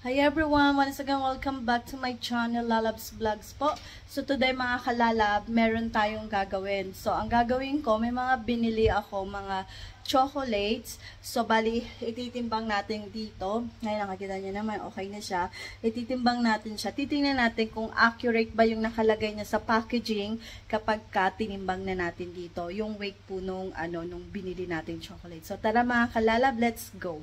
Hi everyone! Once again, welcome back to my channel, Lalabs Vlogs po. So today mga kalalab, meron tayong gagawin. So ang gagawin ko, may mga binili ako, mga chocolates. So bali, ititimbang natin dito. Ngayon nakakita nyo naman, okay na siya. Ititimbang natin siya. Titingnan natin kung accurate ba yung nakalagay niya sa packaging kapag tinimbang na natin dito. Yung weight po nung binili natin chocolate. So tara mga kalalab, let's go!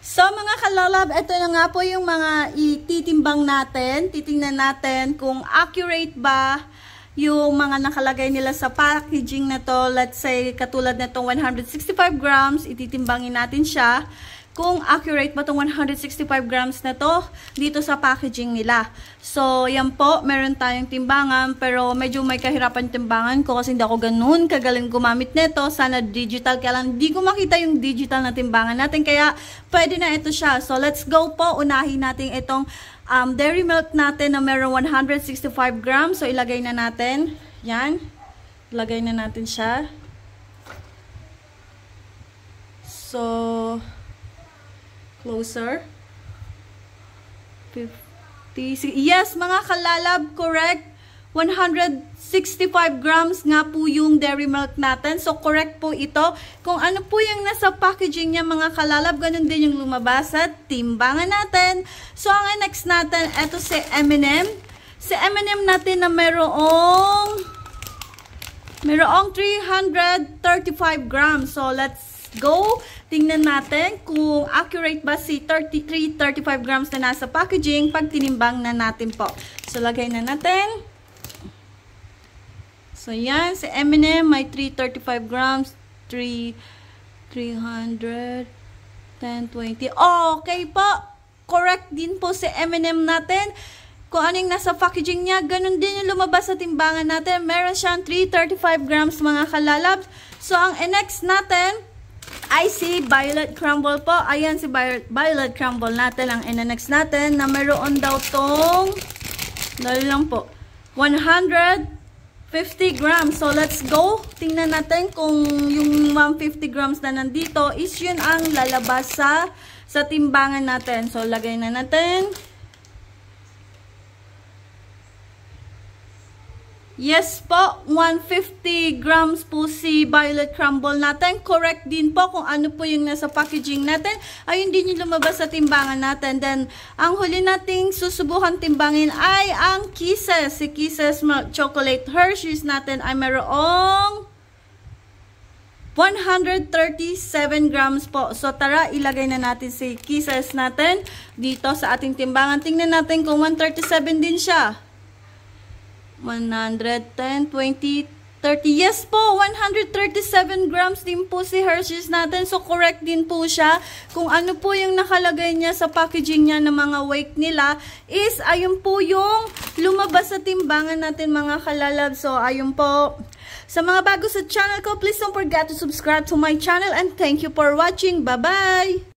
So mga kalalab, ito na nga po yung mga ititimbang natin. Titingnan natin kung accurate ba yung mga nakalagay nila sa packaging na to. Let's say katulad na itong 165 grams, ititimbangin natin siya. Kung accurate ba itong 165 grams na to dito sa packaging nila. So, yan po, meron tayong timbangan, pero medyo may kahirapan timbangan ko kasi hindi ako ganun kagaling gumamit nito. Sana digital, kaya lang hindi ko makita yung digital na timbangan natin, kaya pwede na ito siya. So, let's go po. Unahin natin itong dairy milk natin na meron 165 grams. So, ilagay na natin. Yan. Ilagay na natin siya. So, closer. 50. Yes, mga kalalab, correct. 165 grams nga po yung dairy milk natin. So, correct po ito. Kung ano po yung nasa packaging niya, mga kalalab, ganun din yung lumabas at timbangan natin. So, ang next natin, ito si M&M. Si M&M natin na merong 335 grams. So, let's go. Tingnan natin kung accurate ba si 35 grams na nasa packaging pag tinimbang na natin po. So, lagay na natin. So, yan. Si M&M may 335 grams. 300, 1020. Okay po. Correct din po si M&M natin. Kung ano yung nasa packaging niya, ganun din yung lumabas sa timbangan natin. Meron siyang 335 grams mga kalalab. So, ang next natin ay si Violet Crumble po. Ayan si Violet Crumble natin. Ang next natin na meron daw tong dali lang po 150 grams. So let's go. Tingnan natin kung yung 150 grams na nandito is yun ang lalabas sa timbangan natin. So lagay na natin. Yes po, 150 grams po si Violet Crumble natin. Correct din po kung ano po yung nasa packaging natin. Ayun din yung lumabas sa timbangan natin. Then, ang huli nating susubukan timbangin ay ang Kisses. Si Kisses Chocolate Hershey's natin ay mayroong 137 grams po. So, tara, ilagay na natin si Kisses natin dito sa ating timbangan. Tingnan natin kung 137 din siya. 110, 20, 30. Yes po, 137 grams din po si Hershey's natin. So, correct din po siya. Kung ano po yung nakalagay niya sa packaging niya ng mga weight nila is, ayun po yung lumabas sa timbangan natin mga kalalab. So, ayun po. Sa mga bago sa channel ko, please don't forget to subscribe to my channel and thank you for watching. Bye-bye!